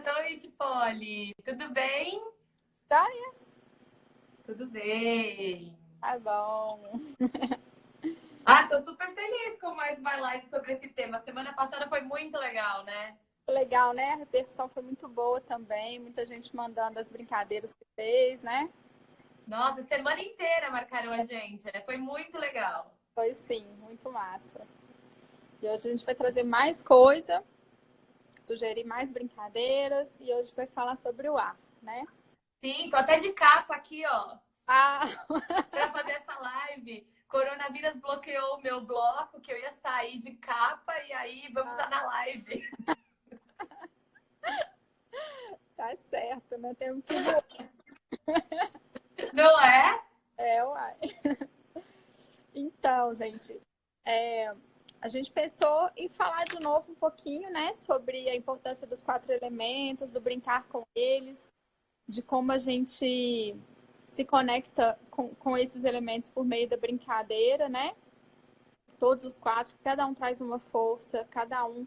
boa noite, Polly. Tudo bem? Joia? Tudo bem. Tá bom. Tô super feliz com mais uma live sobre esse tema. Semana passada foi muito legal, né? Legal, né? A repercussão foi muito boa também. Muita gente mandando as brincadeiras que fez, né? Nossa, semana inteira marcaram a gente, né? Foi muito legal. Foi sim, muito massa. E hoje a gente vai trazer mais coisa, sugerir mais brincadeiras e hoje vai falar sobre o ar, né? Sim, tô até de capa aqui, ó, Ah, para fazer essa live. Coronavírus bloqueou o meu bloco, que eu ia sair de capa e aí vamos lá na live. tá certo, né? Temos que voar. Não é? Uai. Então, gente, a gente pensou em falar de novo um pouquinho, né, sobre a importância dos 4 elementos, do brincar com eles, de como a gente se conecta com esses elementos por meio da brincadeira, né? Todos os 4, cada um traz uma força, cada um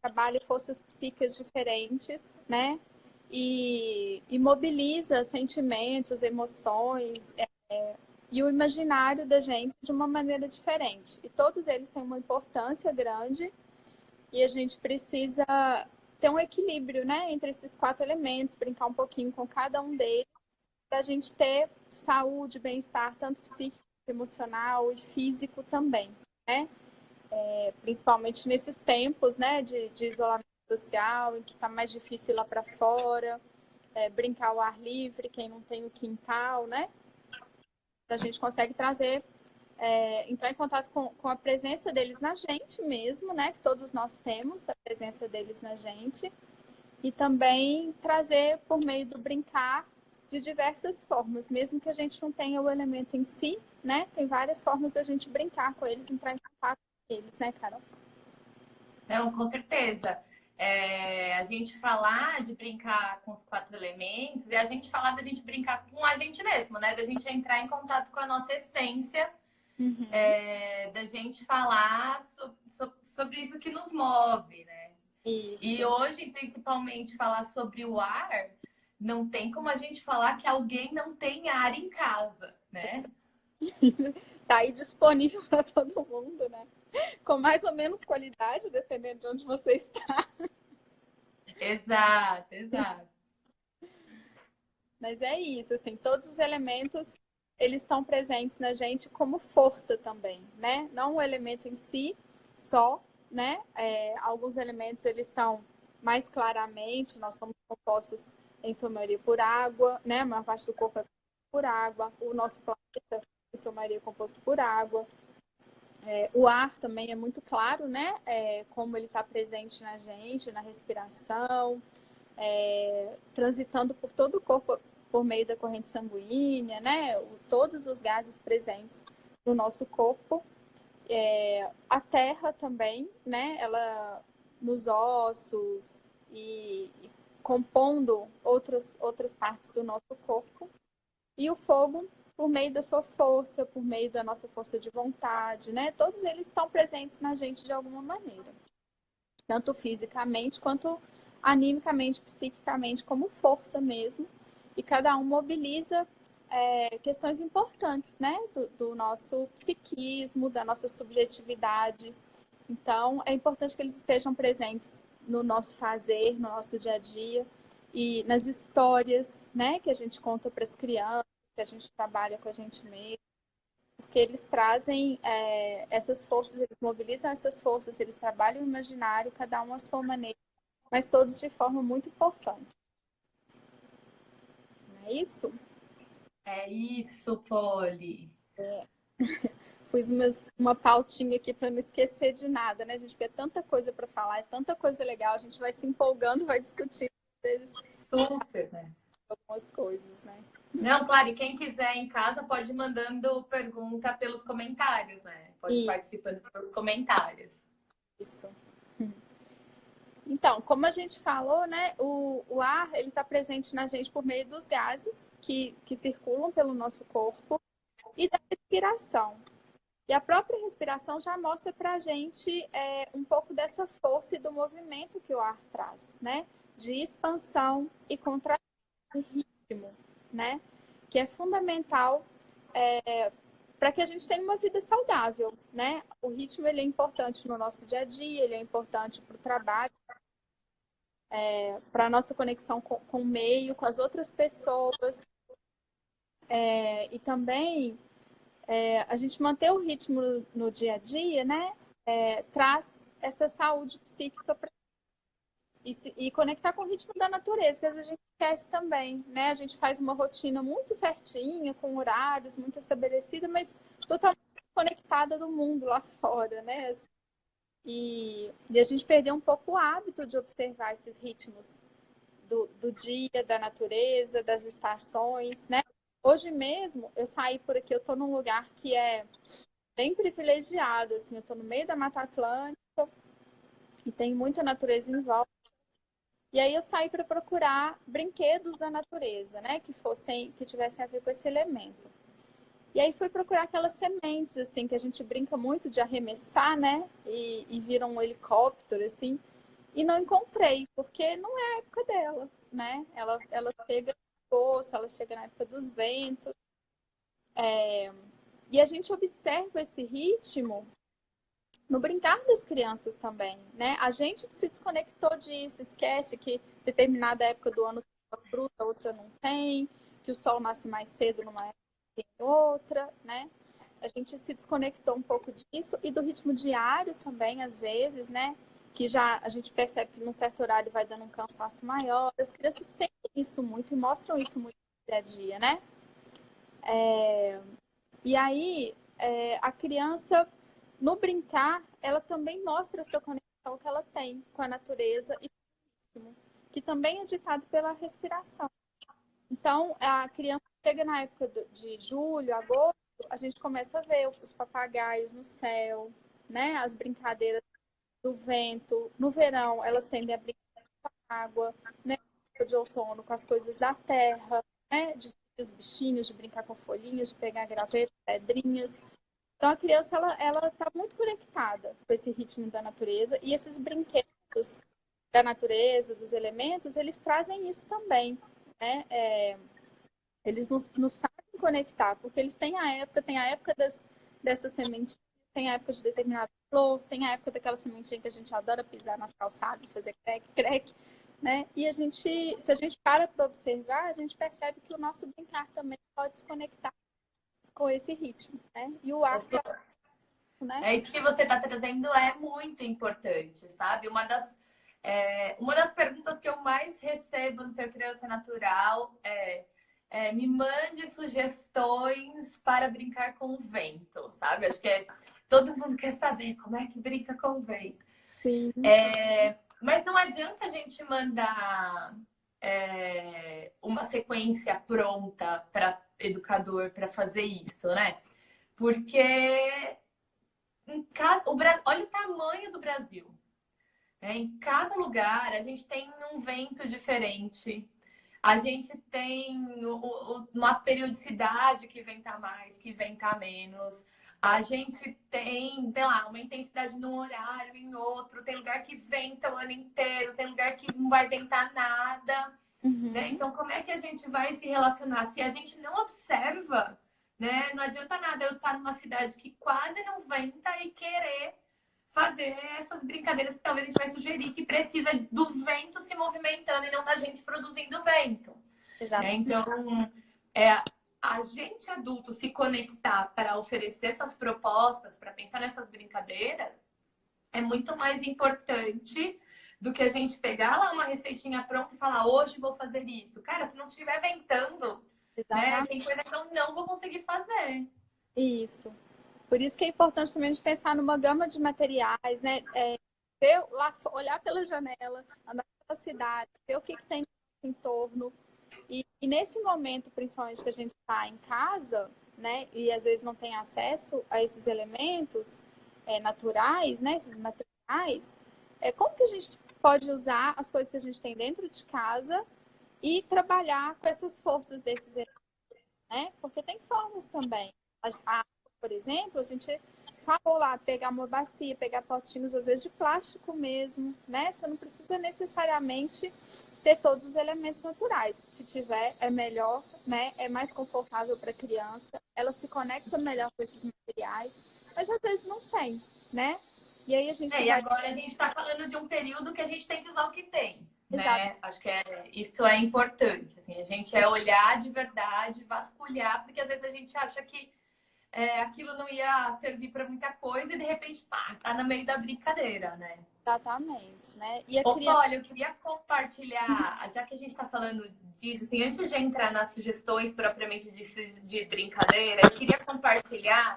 trabalha forças psíquicas diferentes, né? E mobiliza sentimentos, emoções, e o imaginário da gente de uma maneira diferente. E todos eles têm uma importância grande e a gente precisa ter um equilíbrio, né, entre esses 4 elementos, brincar um pouquinho com cada um deles, para a gente ter saúde, bem-estar, tanto psíquico, emocional e físico também, né? Principalmente nesses tempos, né, de isolamento social, em que está mais difícil ir lá para fora, brincar ao ar livre, quem não tem o quintal, né? A gente consegue trazer, entrar em contato com a presença deles na gente mesmo, né? Que todos nós temos a presença deles na gente. E também trazer por meio do brincar de diversas formas, mesmo que a gente não tenha o elemento em si, né? Tem várias formas da gente brincar com eles, entrar em contato com eles, né, Carol? Não, com certeza. A gente falar de brincar com os 4 elementos e a gente falar da gente brincar com a gente mesmo, né? Da gente entrar em contato com a nossa essência, da gente falar sobre isso que nos move, né? E Isso. hoje, principalmente, falar sobre o ar, não tem como a gente falar que alguém não tem ar em casa, né? Tá aí disponível para todo mundo, né? Com mais ou menos qualidade, dependendo de onde você está. Exato, exato. Mas é isso, assim, todos os elementos, eles estão presentes na gente como força também, né? Não o elemento em si só, né? Alguns elementos, eles estão mais claramente, nós somos compostos em sua maioria por água, né? A maior parte do corpo é por água, o nosso planeta, em sua maioria, é composto por água. O ar também é muito claro, né? Como ele está presente na gente, na respiração, transitando por todo o corpo por meio da corrente sanguínea, né? Todos os gases presentes no nosso corpo. A terra também, né? Ela nos ossos e compondo outras partes do nosso corpo. E o fogo por meio da sua força, por meio da nossa força de vontade, né? Todos eles estão presentes na gente de alguma maneira. Tanto fisicamente quanto animicamente, psiquicamente, como força mesmo. E cada um mobiliza questões importantes, né? Do nosso psiquismo, da nossa subjetividade. Então, é importante que eles estejam presentes no nosso fazer, no nosso dia a dia e nas histórias, né? Que a gente conta para as crianças, que a gente trabalha com a gente mesmo. Porque eles trazem essas forças, eles mobilizam essas forças, eles trabalham o imaginário, cada um à sua maneira, mas todos de forma muito importante. Não é isso? É isso, Polly. Fiz uma pautinha aqui para não esquecer de nada, né, gente? Porque é tanta coisa para falar, é tanta coisa legal, a gente vai se empolgando, vai discutindo às vezes Super, né? algumas coisas, né? Não, claro, e quem quiser em casa pode ir mandando pergunta pelos comentários, né? Pode ir E participando pelos comentários. isso. Então, como a gente falou, né, o ar ele está presente na gente por meio dos gases que circulam pelo nosso corpo e da respiração. E a própria respiração já mostra para a gente um pouco dessa força e do movimento que o ar traz, né? De expansão e contração, ritmo, né? Que é fundamental para que a gente tenha uma vida saudável, né? O ritmo ele é importante no nosso dia a dia, ele é importante para o trabalho, para a nossa conexão com o meio, com as outras pessoas, e também a gente manter o ritmo no dia a dia, né? Traz essa saúde psíquica e conectar com o ritmo da natureza, que às vezes a gente esquece também, né? A gente faz uma rotina muito certinha, com horários muito estabelecida, mas totalmente desconectada do mundo lá fora, né? E a gente perdeu um pouco o hábito de observar esses ritmos do dia, da natureza, das estações, né? Hoje mesmo, eu saí por aqui, eu estou num lugar que é bem privilegiado, assim, eu estou no meio da Mata Atlântica e tem muita natureza em volta. E aí eu saí para procurar brinquedos da natureza, né? Que tivessem a ver com esse elemento. E aí fui procurar aquelas sementes, assim, que a gente brinca muito de arremessar, né? E vira um helicóptero, assim. E não encontrei, porque não é a época dela, né? Ela chega na força, ela chega na época dos ventos. E a gente observa esse ritmo no brincar das crianças também, né? A gente se desconectou disso, esquece que determinada época do ano tem uma fruta, outra não tem, que o sol nasce mais cedo numa época tem outra, né? A gente se desconectou um pouco disso e do ritmo diário também, às vezes, né? Que já a gente percebe que num certo horário vai dando um cansaço maior. As crianças sentem isso muito e mostram isso muito no dia a dia, né? E aí, a criança, no brincar, ela também mostra essa conexão que ela tem com a natureza e com o ritmo, que também é ditado pela respiração. Então, a criança chega na época de julho, agosto, a gente começa a ver os papagaios no céu, né? As brincadeiras do vento. No verão, elas tendem a brincar com a água, né? De outono, com as coisas da terra, né? De os bichinhos, de brincar com folhinhas, de pegar gravetos, pedrinhas. Então, a criança, ela está muito conectada com esse ritmo da natureza e esses brinquedos da natureza, dos elementos, eles trazem isso também, né? Eles nos fazem conectar, porque eles têm a época dessas sementinhas, tem a época de determinada flor, tem a época daquela sementinha que a gente adora pisar nas calçadas, fazer crack, crack, né? E se a gente para observar, a gente percebe que o nosso brincar também pode se conectar com esse ritmo, né? E o ar, né? É isso que você está trazendo é muito importante, sabe? Uma das perguntas que eu mais recebo no Ser Criança Natural me mande sugestões para brincar com o vento, sabe? Acho que todo mundo quer saber como é que brinca com o vento. Sim. Mas não adianta a gente mandar uma sequência pronta para educador para fazer isso, né? Porque olha o tamanho do Brasil. Em cada lugar a gente tem um vento diferente. A gente tem uma periodicidade que venta mais, que venta menos. A gente tem, sei lá, uma intensidade num horário, em outro. Tem lugar que venta o ano inteiro, tem lugar que não vai ventar nada. Né? Então, como é que a gente vai se relacionar? Se a gente não observa, né? Não adianta nada eu estar numa cidade que quase não venta e querer fazer essas brincadeiras que talvez a gente vai sugerir que precisa do vento se movimentando e não da gente produzindo vento. Né? Então, a gente adulto se conectar para oferecer essas propostas, para pensar nessas brincadeiras, é muito mais importante do que a gente pegar lá uma receitinha pronta e falar, hoje vou fazer isso. Cara, se não estiver ventando, né, tem coisa que eu não vou conseguir fazer. Isso. Por isso que é importante também a gente pensar numa gama de materiais, né? Olhar pela janela, andar pela cidade, ver o que tem no entorno. E nesse momento, principalmente, que a gente está em casa, né? E às vezes não tem acesso a esses elementos naturais, né? Esses materiais. Como que a gente pode usar as coisas que a gente tem dentro de casa e trabalhar com essas forças desses elementos, né? Porque tem formas também. por exemplo, a gente falou lá, pegar uma bacia, pegar potinhos, às vezes de plástico mesmo, né? Você não precisa necessariamente ter todos os elementos naturais. Se tiver, é melhor, né? É mais confortável para a criança, ela se conecta melhor com esses materiais, mas às vezes não tem, né? E aí a gente E vai... agora a gente está falando de um período que a gente tem que usar o que tem, Exato. né? Acho que isso é importante. Assim, a gente é olhar de verdade, vasculhar, porque às vezes a gente acha que aquilo não ia servir para muita coisa e de repente, pá, tá no meio da brincadeira, né? Exatamente, né? E a Opa, criança... olha, eu queria compartilhar, já que a gente está falando disso, assim, antes de entrar nas sugestões propriamente de brincadeira, eu queria compartilhar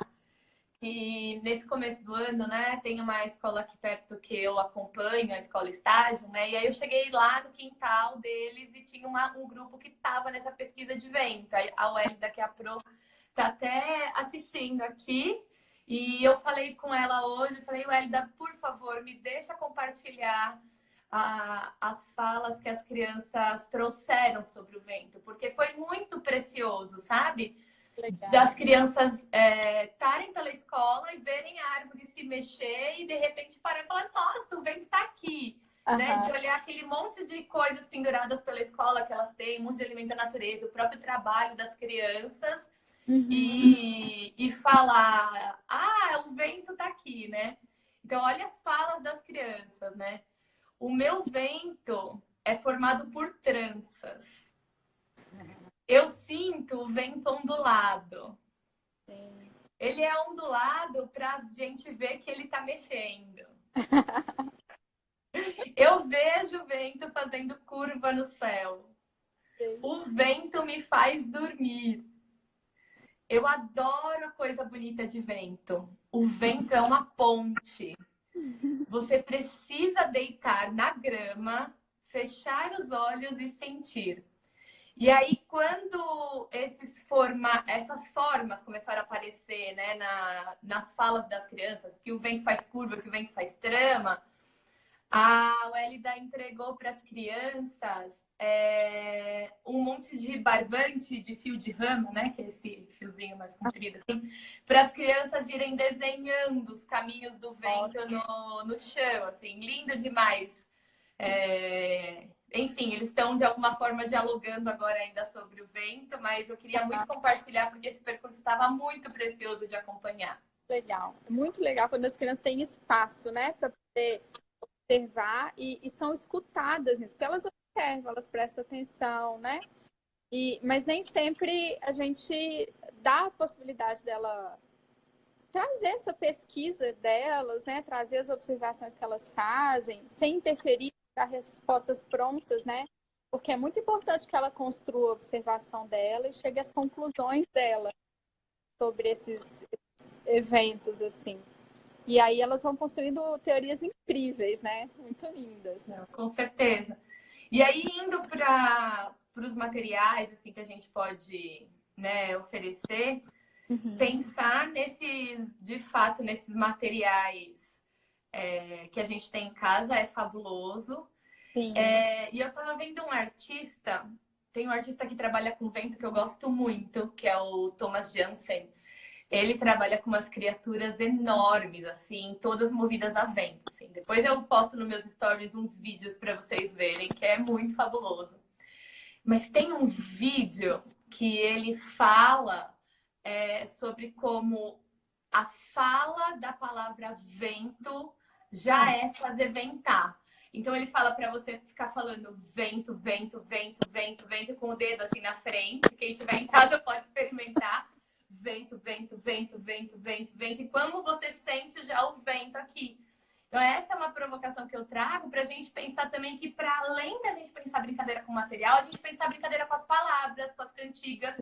que nesse começo do ano, né, tem uma escola aqui perto que eu acompanho, a escola estágio, né, e aí eu cheguei lá no quintal deles e tinha um grupo que estava nessa pesquisa de vento. A Wélida, que é a Pro, tá até assistindo aqui, e eu falei com ela hoje, falei, Wélida, por favor, me deixa compartilhar as falas que as crianças trouxeram sobre o vento, porque foi muito precioso, sabe? Legal. Das crianças estarem pela escola e verem a árvore se mexer e de repente parar e falar, nossa, o vento está aqui. Né? De olhar aquele monte de coisas penduradas pela escola que elas têm, um monte de alimento da natureza, o próprio trabalho das crianças, e falar, o vento está aqui, né? Então, olha as falas das crianças, né? O meu vento é formado por tranças. Eu sinto o vento ondulado. Ele é ondulado para a gente ver que ele está mexendo. Eu vejo o vento fazendo curva no céu. O vento me faz dormir. Eu adoro coisa bonita de vento. O vento é uma ponte. Você precisa deitar na grama, fechar os olhos e sentir. E aí, quando essas formas começaram a aparecer, né, nas falas das crianças, que o vento faz curva, que o vento faz trama, a Wélida entregou para as crianças um monte de barbante de fio de ramo, né, que é esse fiozinho mais comprido, assim, para as crianças irem desenhando os caminhos do vento no chão, assim, lindo demais. Enfim, eles estão de alguma forma dialogando agora ainda sobre o vento, mas eu queria muito compartilhar porque esse percurso estava muito precioso de acompanhar. Legal, muito legal quando as crianças têm espaço, né, para poder observar e são escutadas, porque elas observam, elas prestam atenção, né? Mas nem sempre a gente dá a possibilidade dela trazer essa pesquisa delas, né? Trazer as observações que elas fazem, sem interferir para respostas prontas, né? Porque é muito importante que ela construa a observação dela e chegue às conclusões dela sobre esses eventos, assim. E aí elas vão construindo teorias incríveis, né? Muito lindas. Não, com certeza. E aí, indo para os materiais assim, que a gente pode, né, oferecer, pensar de fato, nesses materiais que a gente tem em casa é fabuloso. E eu estava vendo tem um artista que trabalha com vento que eu gosto muito, que é o Thomas Jansen. Ele trabalha com umas criaturas enormes, assim, todas movidas a vento. Assim. Depois eu posto nos meus stories uns vídeos para vocês verem, que é muito fabuloso. Mas tem um vídeo que ele fala sobre como a fala da palavra vento já é fazer ventar. Então ele fala para você ficar falando vento, vento, vento, vento, vento, com o dedo assim na frente. Quem estiver em casa pode experimentar. Vento, vento, vento, vento, vento, vento. E como você sente já o vento aqui. Então, essa é uma provocação que eu trago para a gente pensar também que, para além da gente pensar brincadeira com material, a gente pensar brincadeira com as palavras, com as cantigas.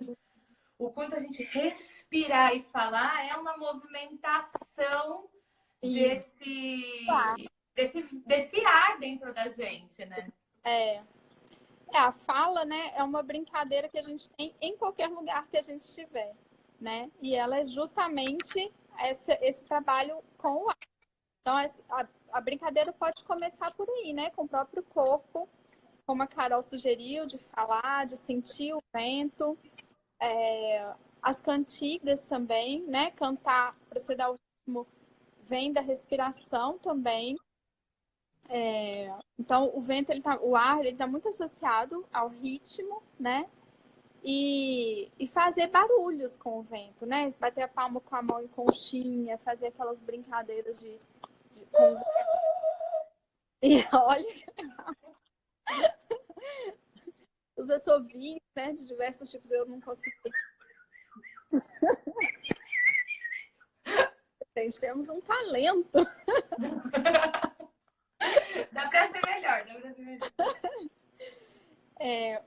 O quanto a gente respirar e falar é uma movimentação desse ar dentro da gente, né? A fala, né, é uma brincadeira que a gente tem em qualquer lugar que a gente estiver, né? E ela é justamente esse trabalho com o ar. Então, a brincadeira pode começar por aí, né? Com o próprio corpo, como a Carol sugeriu, de falar, de sentir o vento. As cantigas também, né? Cantar para você dar o ritmo vem da respiração também. Então, o vento, o ar, ele está muito associado ao ritmo, né? E fazer barulhos com o vento, né? Bater a palma com a mão em conchinha, fazer aquelas brincadeiras com o vento. E olha, os assovios, né? De diversos tipos, eu não consigo. Gente, temos um talento. Dá para ser melhor, dá para ser melhor.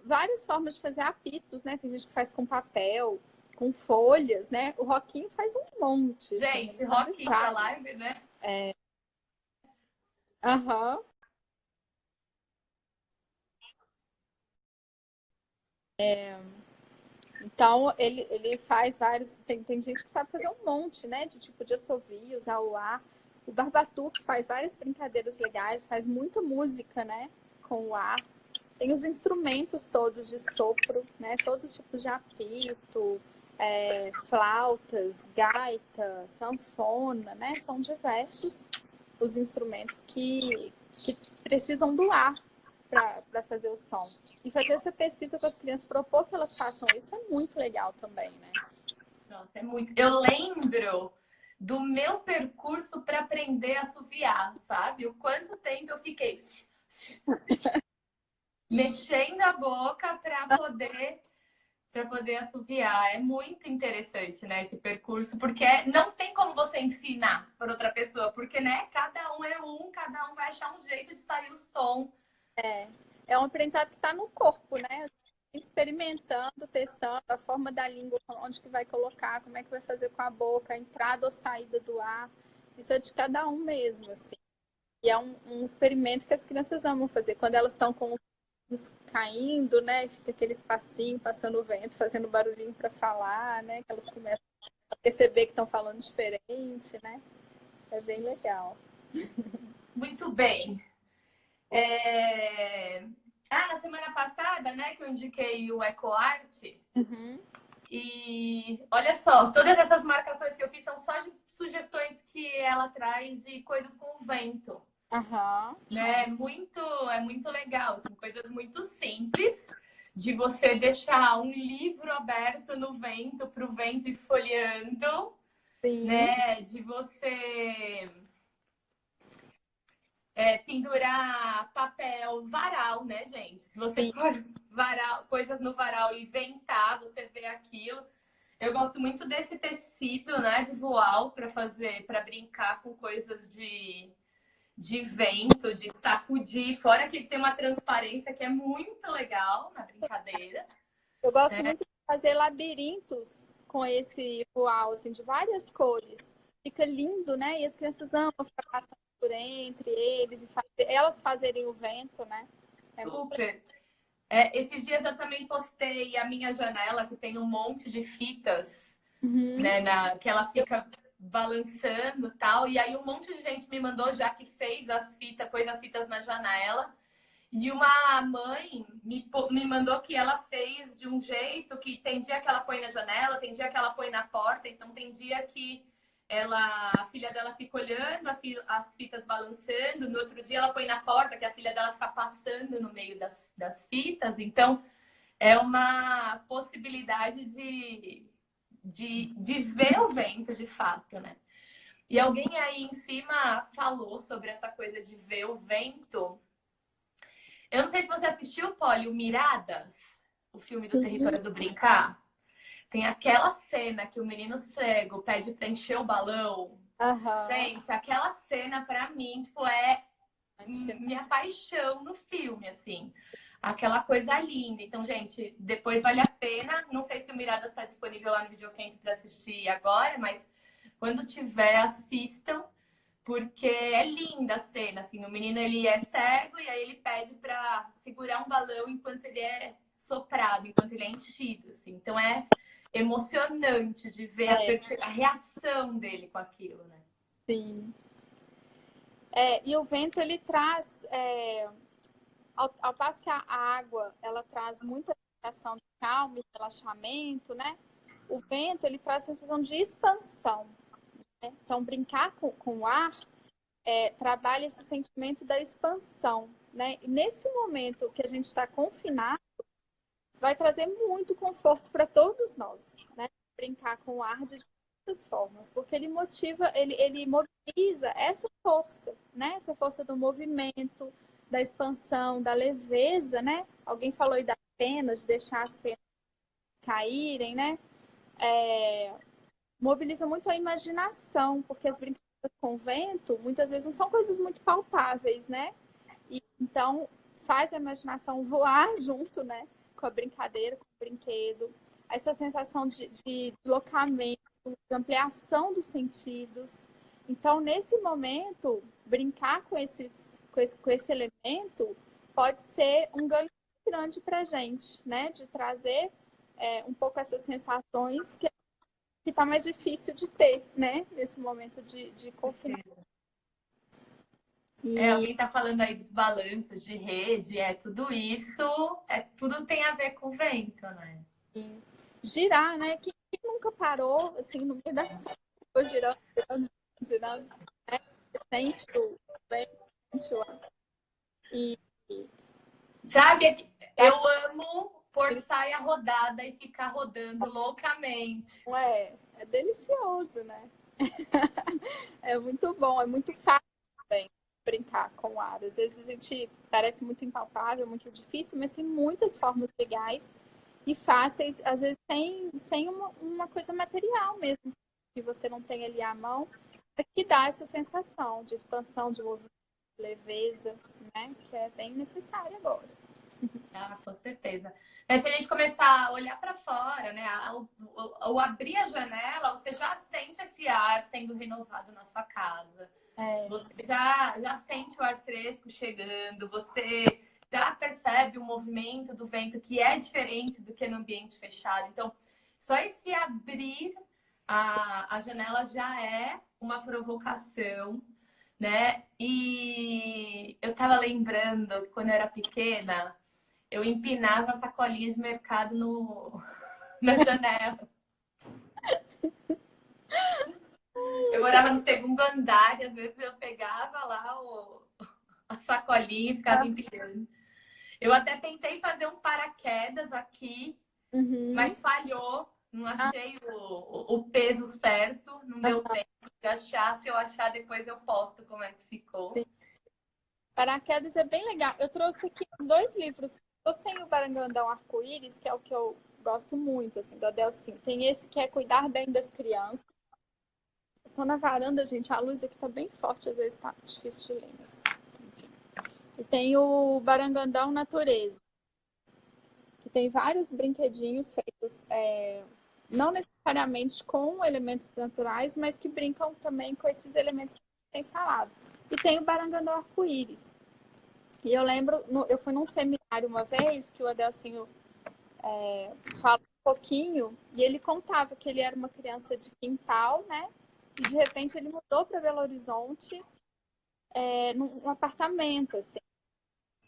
Várias formas de fazer apitos, né? Tem gente que faz com papel, com folhas, né? O Roquinho faz um monte. Gente, assim, Roquinho pra live, né? Aham. Então, ele faz vários... Tem gente que sabe fazer um monte, né? De tipo de assovios ao ar. O Barbatux faz várias brincadeiras legais, faz muita música, né? Com o ar. Tem os instrumentos todos de sopro, né? Todos os tipos de apito, flautas, gaita, sanfona, né? São diversos os instrumentos que precisam do ar para fazer o som. E fazer essa pesquisa com as crianças, propor que elas façam isso é muito legal também, né? Nossa, é muito. Eu lembro do meu percurso para aprender a assoviar, sabe? O quanto tempo eu fiquei mexendo a boca para poder assoviar. É muito interessante, né, esse percurso, porque não tem como você ensinar para outra pessoa, porque, né, cada um vai achar um jeito de sair o som. É um aprendizado que está no corpo, né? Experimentando, testando a forma da língua, onde que vai colocar, como é que vai fazer com a boca, a entrada ou saída do ar. Isso é de cada um mesmo, assim. E é um experimento que as crianças amam fazer. Quando elas estão com os caindo, né? Fica aquele espacinho, passando o vento, fazendo barulhinho para falar, né? Que elas começam a perceber que estão falando diferente, né? É bem legal. Muito bem. Na semana passada, né, que eu indiquei o EcoArt. Uhum. E olha só, todas essas marcações que eu fiz são só de sugestões que ela traz de coisas com vento. Uhum. Né? É muito legal, assim, coisas muito simples de você deixar um livro aberto no vento, para o vento ir folheando, Sim. né? De você pendurar papel, varal, né, gente? Se você pôr coisas no varal e ventar, você vê aquilo. Eu gosto muito desse tecido, né, de voal para brincar com coisas de vento, de sacudir, fora que tem uma transparência que é muito legal na brincadeira. Eu gosto muito de fazer labirintos com esse voal, assim, de várias cores. Fica lindo, né? E as crianças amam ficar passando por entre eles e elas fazerem o vento, né? Super. Esses dias eu também postei a minha janela, que tem um monte de fitas, né, que ela fica balançando e tal. E aí um monte de gente me mandou, já que fez as fitas, pôs as fitas na janela. E uma mãe me mandou que ela fez de um jeito que tem dia que ela põe na janela, tem dia que ela põe na porta. Então tem dia que a filha dela fica olhando as fitas balançando, no outro dia ela põe na porta, que a filha dela fica passando no meio das fitas. Então é uma possibilidade de ver o vento de fato, né? E alguém aí em cima falou sobre essa coisa de ver o vento. Eu não sei se você assistiu, Polly, o Miradas, o filme do Território do Brincar. Tem aquela cena que o menino cego pede pra encher o balão. Uhum. Gente, aquela cena pra mim, tipo, minha paixão no filme, assim. Aquela coisa linda. Então, gente, depois vale a pena. Não sei se o Miradas está disponível lá no Videocamp para assistir agora, mas quando tiver, assistam, porque é linda a cena. Assim, o menino ele é cego e aí ele pede para segurar um balão enquanto ele é soprado, enquanto ele é enchido. Assim. Então é emocionante de ver a reação dele com aquilo, né? Sim. E o vento ele traz, ao passo que a água ela traz muita sensação de calma e relaxamento, né? o vento, ele traz a sensação de expansão, né? Então, brincar com o ar trabalha esse sentimento da expansão, né? E nesse momento que a gente está confinado, vai trazer muito conforto para todos nós, né? Brincar com o ar de diversas formas, porque ele motiva, ele mobiliza essa força, né? Essa força do movimento, da expansão, da leveza, né? Alguém falou aí das penas, de deixar as penas caírem, né? Mobiliza muito a imaginação, porque as brincadeiras com vento, muitas vezes não são coisas muito palpáveis, né? E, então, faz a imaginação voar junto, né? Com a brincadeira, com o brinquedo. Essa sensação de deslocamento, de ampliação dos sentidos. Então, nesse momento, brincar com esse elemento pode ser um ganho grande para a gente, né? De trazer um pouco essas sensações que está mais difícil de ter, né? Nesse momento de confinamento. Alguém está falando aí dos balanços de rede, tudo isso, tudo tem a ver com o vento, né? Girar, né? Quem nunca parou, assim, no meio da sala, girando, girando, girando, né? Sente o vento, sente o ar. E Sabe, eu amo pôr saia rodada e ficar rodando loucamente. é delicioso, né? É muito bom, é muito fácil também brincar com o ar. Às vezes a gente parece muito impalpável, muito difícil, mas tem muitas formas legais e fáceis, às vezes sem uma coisa material mesmo, que você não tem ali à mão, mas que dá essa sensação de expansão, de movimento, de leveza, né? Que é bem necessária agora. Ah, com certeza. Mas se a gente começar a olhar para fora, né, ao abrir a janela, você já sente esse ar sendo renovado na sua casa. Você já sente o ar fresco chegando, você já percebe o movimento do vento que é diferente do que no ambiente fechado. Então, só esse abrir a janela já é uma provocação, né? E eu estava lembrando que quando eu era pequena, eu empinava sacolinhas de mercado na janela. Eu morava no segundo andar e às vezes eu pegava lá a sacolinha e ficava empinando. Eu até tentei fazer um paraquedas aqui, mas falhou. Não achei o peso certo, não deu tempo de achar. Se eu achar, depois eu posto como é que ficou. Paraquedas é bem legal. Eu trouxe aqui os 2 livros. Eu sem o Barangandão Arco-Íris, que é o que eu gosto muito, assim, do Adelcinho. Tem esse que é Cuidar Bem das Crianças. Eu tô na varanda, gente, a luz aqui tá bem forte, às vezes tá difícil de ler, mas enfim. E tem o Barangandão Natureza, que tem vários brinquedinhos feitos, não necessariamente com elementos naturais, mas que brincam também com esses elementos que a gente tem falado. E tem o Barangandão Arco-Íris. E eu lembro, eu fui num seminário uma vez que o Adelcinho fala um pouquinho e ele contava que ele era uma criança de quintal, né? E de repente ele mudou para Belo Horizonte num apartamento, assim.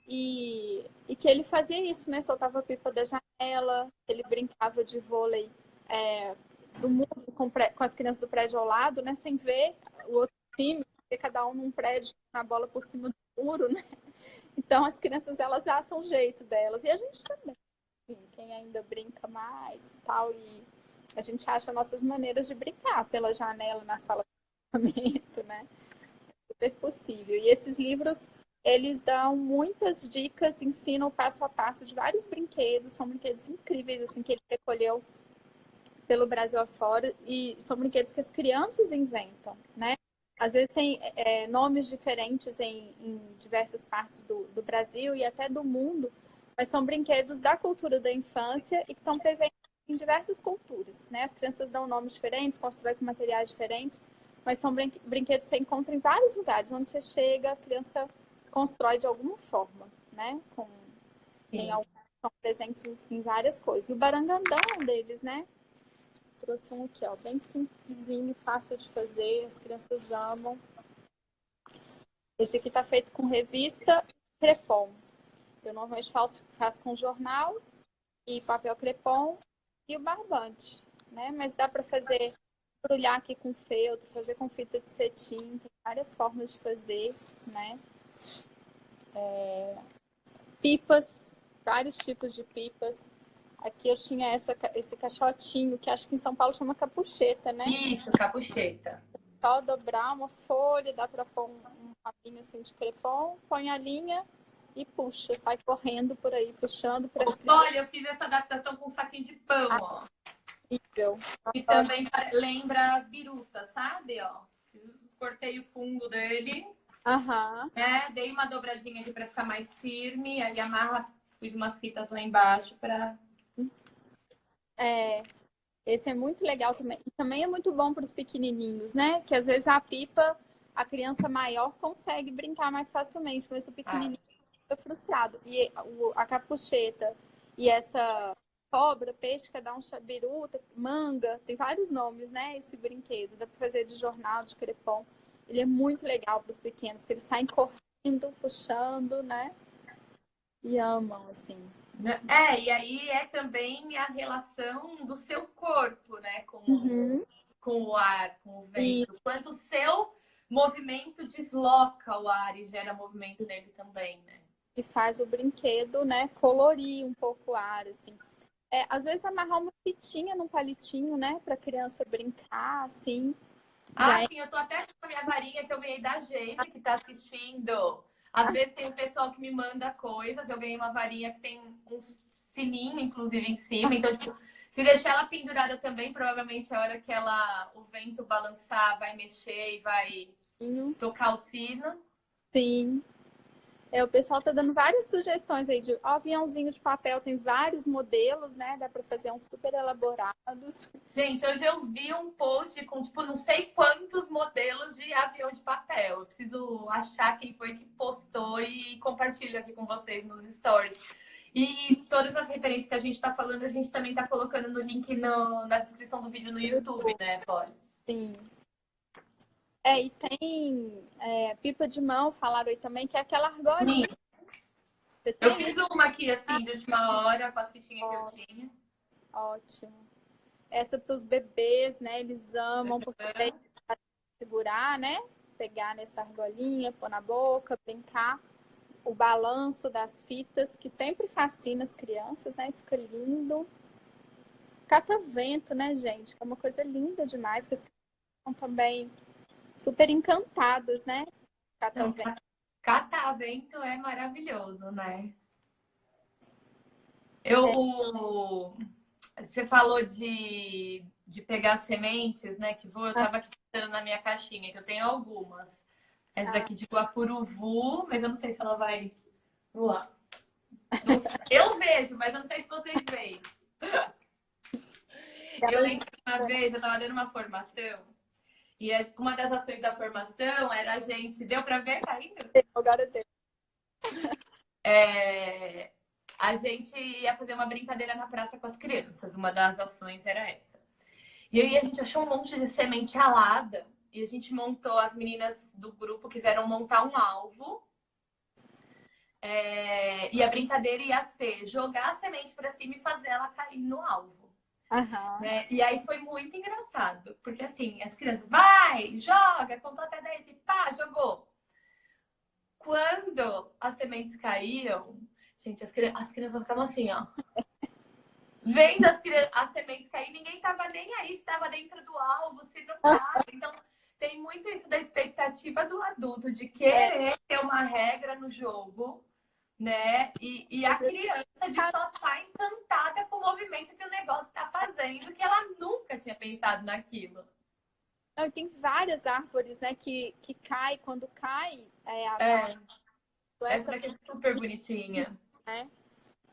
E que ele fazia isso, né? Soltava pipa da janela, ele brincava de vôlei do muro com as crianças do prédio ao lado, né? Sem ver o outro time, porque cada um num prédio, na bola por cima do muro, né? Então as crianças, elas acham o jeito delas. E a gente também. Enfim, quem ainda brinca mais e tal. E a gente acha nossas maneiras de brincar pela janela na sala de apartamento, né? Super possível. E esses livros, eles dão muitas dicas, ensinam passo a passo de vários brinquedos. São brinquedos incríveis, assim, que ele recolheu pelo Brasil afora. E são brinquedos que as crianças inventam, né? Às vezes tem nomes diferentes em diversas partes do Brasil e até do mundo, mas são brinquedos da cultura da infância e que estão presentes em diversas culturas, né? As crianças dão nomes diferentes, constroem com materiais diferentes, mas são brinquedos que você encontra em vários lugares. Onde você chega, a criança constrói de alguma forma, né? São presentes em várias coisas. E o barangandão é um deles, né? Trouxe um aqui, ó, bem simplesinho, fácil de fazer, as crianças amam. Esse aqui tá feito com revista crepom. Eu normalmente faço com jornal e papel crepom e o barbante. né? Mas dá para fazer, embrulhar aqui com feltro, fazer com fita de cetim, tem várias formas de fazer, né? Pipas, vários tipos de pipas. Aqui eu tinha esse caixotinho, que acho que em São Paulo chama capucheta, né? Isso, capucheta. Só dobrar uma folha, dá para pôr um papinho assim de crepom, põe a linha e puxa, sai correndo por aí, puxando para as crianças. Olha, eu fiz essa adaptação com um saquinho de pão, ó. Incrível. E também lembra as birutas, sabe, ó? Cortei o fundo dele, Aham. né? Dei uma dobradinha aqui para ficar mais firme, aí amarra, fiz umas fitas lá embaixo para... Esse é muito legal também. E também é muito bom para os pequenininhos, né? Que às vezes a pipa, a criança maior consegue brincar mais facilmente, mas o pequenininho fica frustrado. E a capucheta e essa cobra, peixe, que dá um chabiruta, manga, tem vários nomes, né? Esse brinquedo. Dá para fazer de jornal, de crepom. Ele é muito legal para os pequenos, porque eles saem correndo, puxando, né? E amam, assim. E aí é também a relação do seu corpo, né? Com o ar, com o vento. Quanto o seu movimento desloca o ar e gera movimento nele também, né? E faz o brinquedo, né, colorir um pouco o ar, assim. Às vezes amarrar uma fitinha num palitinho, né, para criança brincar, assim. Sim, eu tô até com a minha varinha que eu ganhei da Geise, que tá assistindo. Às vezes tem um pessoal que me manda coisas, eu ganhei uma varinha que tem um sininho, inclusive, em cima. Então, tipo, se deixar ela pendurada também, provavelmente a hora que o vento balançar, vai mexer e vai tocar o sino. Sim. O pessoal tá dando várias sugestões aí de aviãozinho de papel, tem vários modelos, né? Dá para fazer uns super elaborados. Gente, hoje eu vi um post com, tipo, não sei quantos modelos de avião de papel. Eu preciso achar quem foi que postou e compartilho aqui com vocês nos stories. E todas as referências que a gente está falando, a gente também está colocando no link na descrição do vídeo no YouTube, né, Polly? Sim. E tem pipa de mão, falaram aí também, que é aquela argolinha. Eu fiz uma aqui, assim, de última hora, com as fitinhas que eu tinha. Ótimo. Essa para os bebês, né? Eles amam, porque daí segurar, né? Pegar nessa argolinha, pôr na boca, brincar. O balanço das fitas, que sempre fascina as crianças, né? Fica lindo. Catavento, né, gente? Que é uma coisa linda demais, que as crianças estão também super encantadas, né? Catavento. Catavento é maravilhoso, né? Você falou de pegar sementes, né? Eu tava aqui pensando na minha caixinha, que eu tenho algumas. Essa daqui de Guapuruvu, mas eu não sei se ela vai voar. Eu vejo, mas eu não sei se vocês veem. Eu lembro que uma vez eu tava dando uma formação e uma das ações da formação era a gente... Deu pra ver ainda? Agora deu. A gente ia fazer uma brincadeira na praça com as crianças. Uma das ações era essa. E aí a gente achou um monte de semente ralada e a gente montou, as meninas do grupo quiseram montar um alvo. E a brincadeira ia ser jogar a semente para cima e fazer ela cair no alvo. E aí foi muito engraçado, porque assim, as crianças, vai, joga, contou até 10 e pá, jogou. Quando as sementes caíam, gente, as crianças ficavam assim, ó. Vendo as sementes cair, ninguém tava nem aí se estava dentro do alvo, se não tava. Então, tem muito isso da expectativa do adulto, de querer ter uma regra no jogo, né? E a criança de só estar encantada com o movimento que o negócio está fazendo, que ela nunca tinha pensado naquilo. Tem várias árvores, né, que cai, quando cai... Essa daqui é super bonitinha.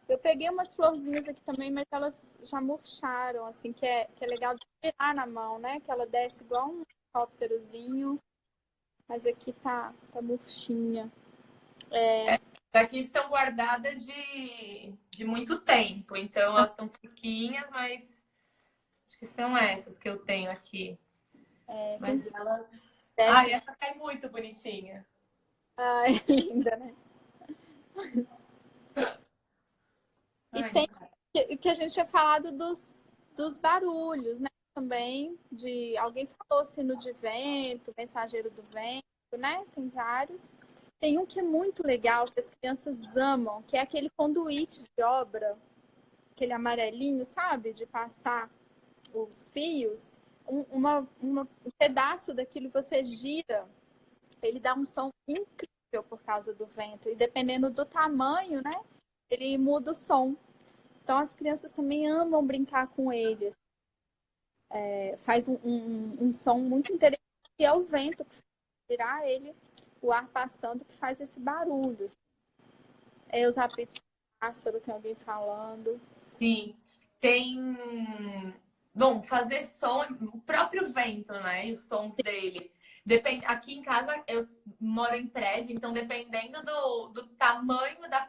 Eu peguei umas florzinhas aqui também, mas elas já murcharam, assim, que é legal de tirar na mão, né? Que ela desce igual um helicópterozinho, mas aqui tá murchinha. Daqui são guardadas de muito tempo, então elas estão sequinhas, mas acho que são essas que eu tenho aqui. Mas elas... essa cai muito bonitinha. É linda, né? E tem o que a gente tinha falado dos barulhos, né? Também de alguém falou sino de vento, mensageiro do vento, né? Tem vários. Tem um que é muito legal, que as crianças amam, que é aquele conduíte de obra, aquele amarelinho, sabe? De passar os fios. Um pedaço daquilo você gira, ele dá um som incrível por causa do vento. E dependendo do tamanho, né? Ele muda o som. Então as crianças também amam brincar com eles. Faz um som muito interessante, que é o vento que tirar ele, o ar passando, que faz esse barulho. Os apitos de pássaro, tem alguém falando. Sim, tem. Bom, fazer som, o próprio vento, né? E os sons dele. Depende, aqui em casa eu moro em prédio, então dependendo do tamanho da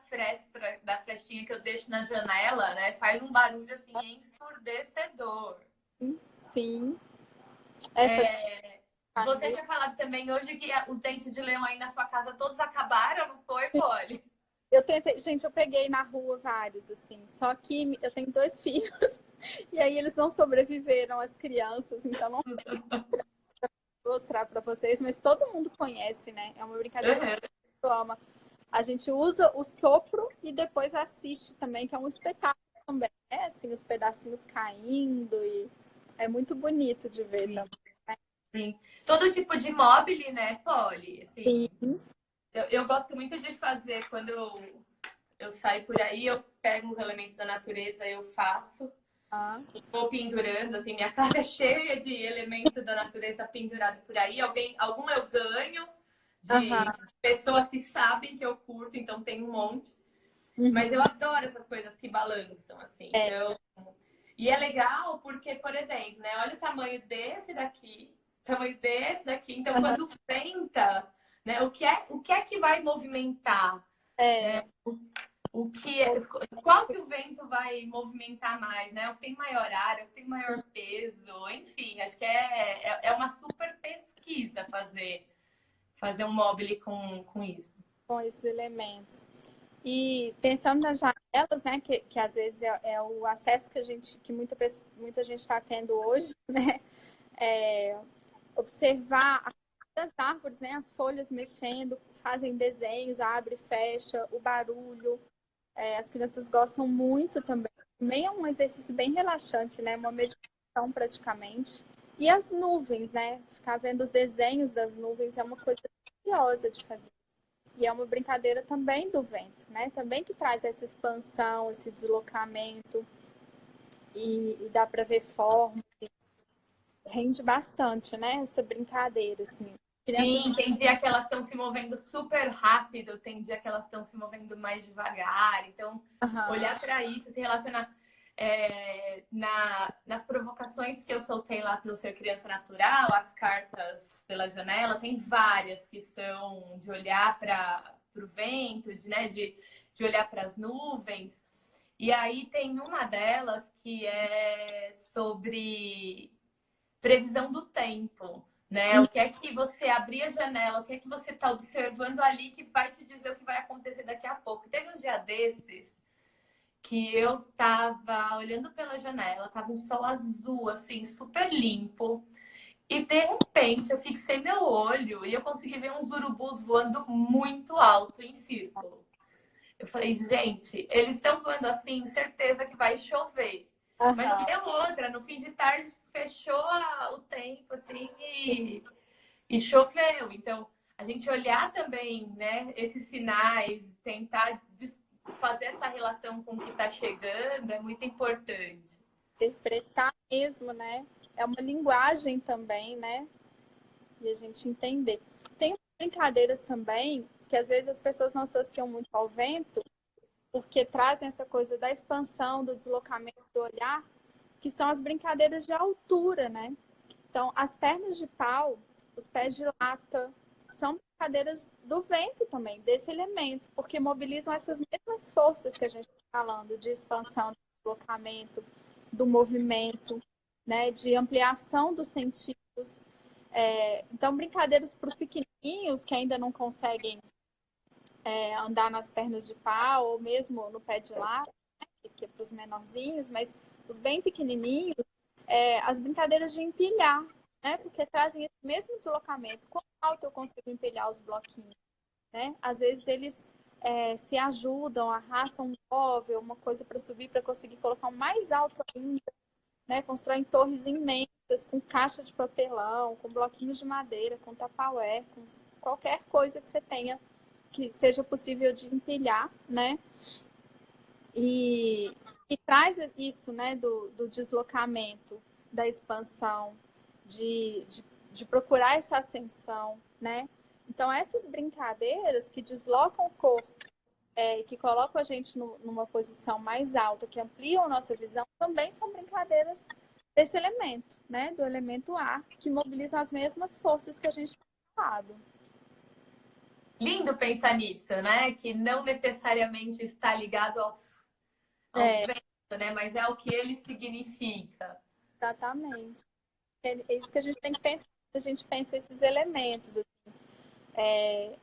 flechinha que eu deixo na janela, né? Faz um barulho assim ensurdecedor. Sim. Você tinha falado também hoje que os dentes de leão aí na sua casa todos acabaram, não foi, Polly? Eu tentei, gente, eu peguei na rua vários, assim. Só que eu tenho 2 filhos e aí eles não sobreviveram, as crianças, então não vou mostrar para vocês, mas todo mundo conhece, né? É uma brincadeira que a gente ama. A gente usa o sopro e depois assiste também, que é um espetáculo também, né? Assim, os pedacinhos caindo e é muito bonito de ver também. Sim. Todo tipo de mobile, né, Polly? Assim, Sim. eu gosto muito de fazer quando eu saio por aí, eu pego uns elementos da natureza, eu faço. Vou pendurando, assim, minha casa é cheia de elementos da natureza pendurado por aí. Algum eu ganho de pessoas que sabem que eu curto, então tem um monte. Mas eu adoro essas coisas que balançam, assim. Então, e é legal porque, por exemplo, né, olha o tamanho desse daqui, tamanho desse daqui. Então, quando venta, né, o que é que vai movimentar? Né? Qual que o vento vai movimentar mais, né? O que tem maior área, o que tem maior peso, enfim, acho que é uma super pesquisa fazer um mobile com isso. Com esses elementos. E pensando nas janelas, né, que às vezes é o acesso que muita gente está tendo hoje, né? Observar as árvores, né, as folhas mexendo, fazem desenhos, abre e fecha, o barulho. As crianças gostam muito também. Também é um exercício bem relaxante, né? Uma meditação praticamente. E as nuvens, né? Ficar vendo os desenhos das nuvens é uma coisa deliciosa de fazer. E é uma brincadeira também do vento, né? Também que traz essa expansão, esse deslocamento. E dá para ver forma. Rende bastante, né? Essa brincadeira, assim. Crianças... Sim, tem dia que elas estão se movendo super rápido, tem dia que elas estão se movendo mais devagar. Então, olhar para isso, se relacionar nas provocações que eu soltei lá pelo Ser Criança Natural, as cartas pela janela, tem várias que são de olhar para o vento, de olhar para as nuvens. E aí tem uma delas que é sobre previsão do tempo. Né? O que é que você abrir a janela, o que é que você está observando ali que vai te dizer o que vai acontecer daqui a pouco. Teve um dia desses que eu estava olhando pela janela, estava um sol azul, assim, super limpo. E de repente eu fixei meu olho e eu consegui ver uns urubus voando muito alto em círculo. Eu falei, gente, eles estão voando assim, certeza que vai chover. Mas não deu outra, no fim de tarde fechou o tempo, assim, e choveu. Então, a gente olhar também, né, esses sinais, tentar fazer essa relação com o que está chegando é muito importante. Interpretar mesmo, né? É uma linguagem também, né? E a gente entender. Tem brincadeiras também que às vezes as pessoas não associam muito ao vento, porque trazem essa coisa da expansão, do deslocamento do olhar, que são as brincadeiras de altura, né? Então, as pernas de pau, os pés de lata, são brincadeiras do vento também, desse elemento, porque mobilizam essas mesmas forças que a gente está falando, de expansão, de deslocamento, do movimento, né? De ampliação dos sentidos. Então, brincadeiras para os pequenininhos que ainda não conseguem andar nas pernas de pau, ou mesmo no pé de lata, que é para os menorzinhos, mas os bem pequenininhos, as brincadeiras de empilhar, né? Porque trazem esse mesmo deslocamento. Quão alto eu consigo empilhar os bloquinhos, né? Às vezes eles se ajudam, arrastam um móvel, uma coisa para subir, para conseguir colocar um mais alto ainda, né? Constroem torres imensas com caixa de papelão, com bloquinhos de madeira, com tupperware, com qualquer coisa que você tenha que seja possível de empilhar, né? E traz isso, né, do deslocamento, da expansão, de procurar essa ascensão, né? Então, essas brincadeiras que deslocam o corpo, que colocam a gente numa posição mais alta, que ampliam a nossa visão, também são brincadeiras desse elemento, né? Do elemento ar, que mobilizam as mesmas forças que a gente tem falado. Lindo pensar nisso, né? Que não necessariamente está ligado ao vento, né? Mas é o que ele significa. Exatamente. É isso que a gente tem que pensar, a gente pensa esses elementos.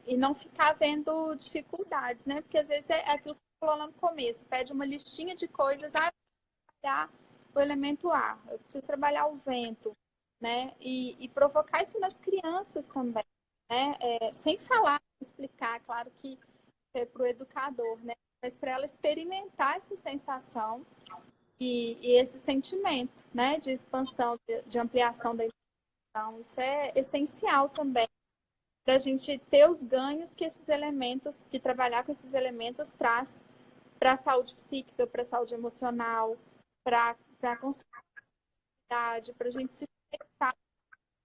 E não ficar vendo dificuldades, né? Porque às vezes é aquilo que você falou lá no começo, pede uma listinha de coisas, trabalhar o elemento ar, eu preciso trabalhar o vento, né? E provocar isso nas crianças também, né? Sem falar, explicar, claro que é para o educador, né? Mas para ela experimentar essa sensação e esse sentimento, né? De expansão, de ampliação da informação. Isso é essencial também para a gente ter os ganhos que esses elementos, que trabalhar com esses elementos traz para a saúde psíquica, para a saúde emocional, para a construtividade, para a gente se conectar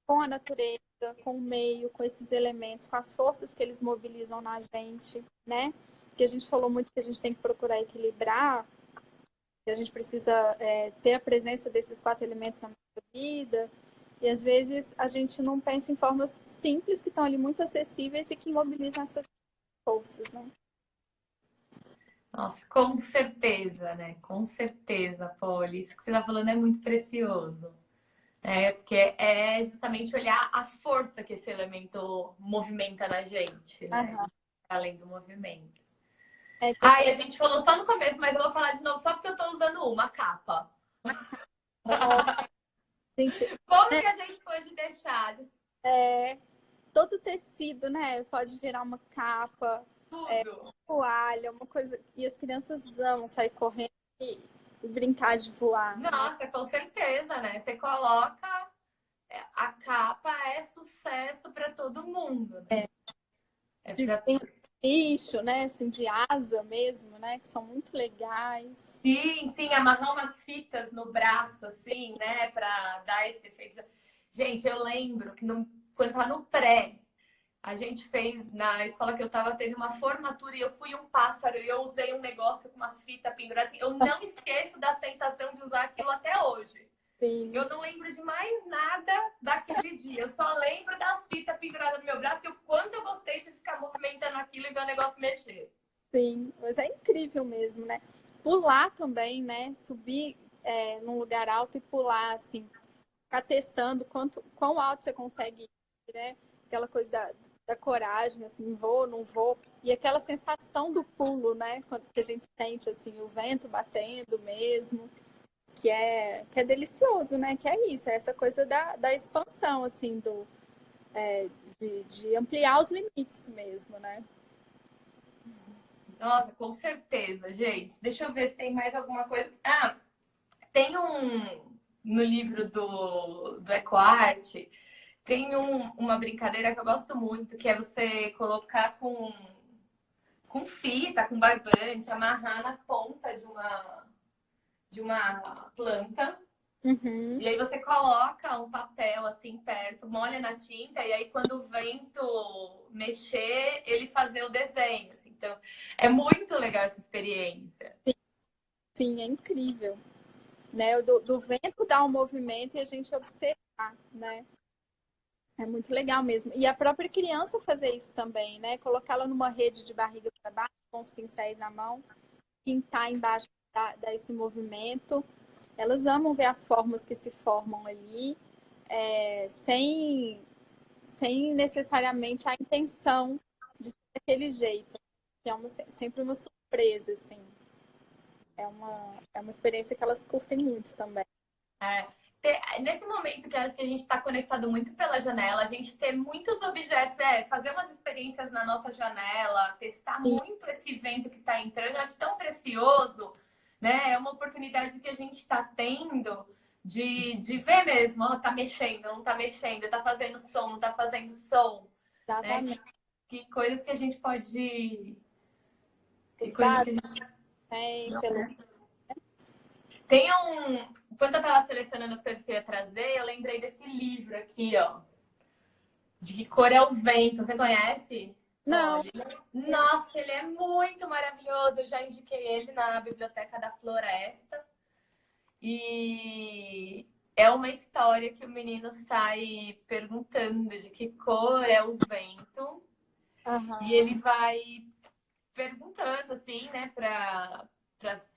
com a natureza, com o meio, com esses elementos, com as forças que eles mobilizam na gente, né? Que a gente falou muito que a gente tem que procurar equilibrar, que a gente precisa ter a presença desses 4 elementos na nossa vida. E às vezes a gente não pensa em formas simples que estão ali muito acessíveis e que mobilizam essas forças, né? Nossa, com certeza, né? Com certeza, Polly. Isso que você está falando é muito precioso. Porque é justamente olhar a força que esse elemento movimenta na gente, né? Aham. Além do movimento. Porque... A gente falou só no começo, mas eu vou falar de novo só porque eu tô usando uma capa. Gente, Como que a gente pode deixar? todo tecido, né? Pode virar uma capa, Tudo. toalha, uma coisa. E as crianças amam sair correndo e brincar de voar, né? Nossa, com certeza, né? Você coloca a capa é sucesso para todo mundo, né? Tem bicho, né? Assim, de asa mesmo, né? Que são muito legais. Sim, sim, amarrar umas fitas no braço, assim, né? Para dar esse efeito. Gente, eu lembro que quando eu tava no pré, a gente fez, na escola que eu tava, teve uma formatura e eu fui um pássaro e eu usei um negócio com umas fitas penduradas. Assim, eu não esqueço da sensação de usar aquilo até hoje. Sim. Eu não lembro de mais nada daquele dia. Eu só lembro das fitas penduradas no meu braço e o quanto eu gostei de ficar movimentando aquilo e ver o negócio mexer. Sim, mas é incrível mesmo, né? Pular também, né? Subir num lugar alto e pular, assim, ficar testando quão alto você consegue ir, né? Aquela coisa da coragem, assim, vou, não vou. E aquela sensação do pulo, né? Que a gente sente, assim, o vento batendo mesmo, que é delicioso, né? Que é isso, é essa coisa da expansão, assim, de ampliar os limites mesmo, né? Nossa, com certeza, gente. Deixa eu ver se tem mais alguma coisa. Tem no livro do EcoArt, tem uma brincadeira que eu gosto muito, que é você colocar com fita, com barbante, amarrar na ponta de uma planta. Uhum. E aí você coloca um papel assim perto, molha na tinta, e aí quando o vento mexer, ele fazer o desenho. Assim. Então, é muito legal essa experiência. Sim, é incrível. Né? Do vento dar um movimento e a gente observar, né? É muito legal mesmo. E a própria criança fazer isso também, né? Colocá-la numa rede de barriga para baixo, com os pincéis na mão, pintar embaixo, dar esse movimento. Elas amam ver as formas que se formam ali, sem necessariamente a intenção de ser daquele jeito, que é sempre uma surpresa, assim. é uma experiência que elas curtem muito também. Nesse momento que eu acho que a gente está conectado muito pela janela, a gente ter muitos objetos, fazer umas experiências na nossa janela, testar Sim. muito esse vento que está entrando, eu acho tão precioso, né? É uma oportunidade que a gente está tendo de ver mesmo, ó, tá mexendo, não tá mexendo, tá fazendo som, não tá fazendo som. Né? Exatamente. Que coisas que a gente pode. Que Os coisas que a barulhos, gente. né, pelo... Tem um. Enquanto eu estava selecionando as coisas que eu ia trazer, eu lembrei desse livro aqui, ó. De que cor é o vento. Você conhece? Não. Olha. Nossa, ele é muito maravilhoso. Eu já indiquei ele na Biblioteca da Floresta. E é uma história que o menino sai perguntando de que cor é o vento. Uhum. E ele vai perguntando, assim, né,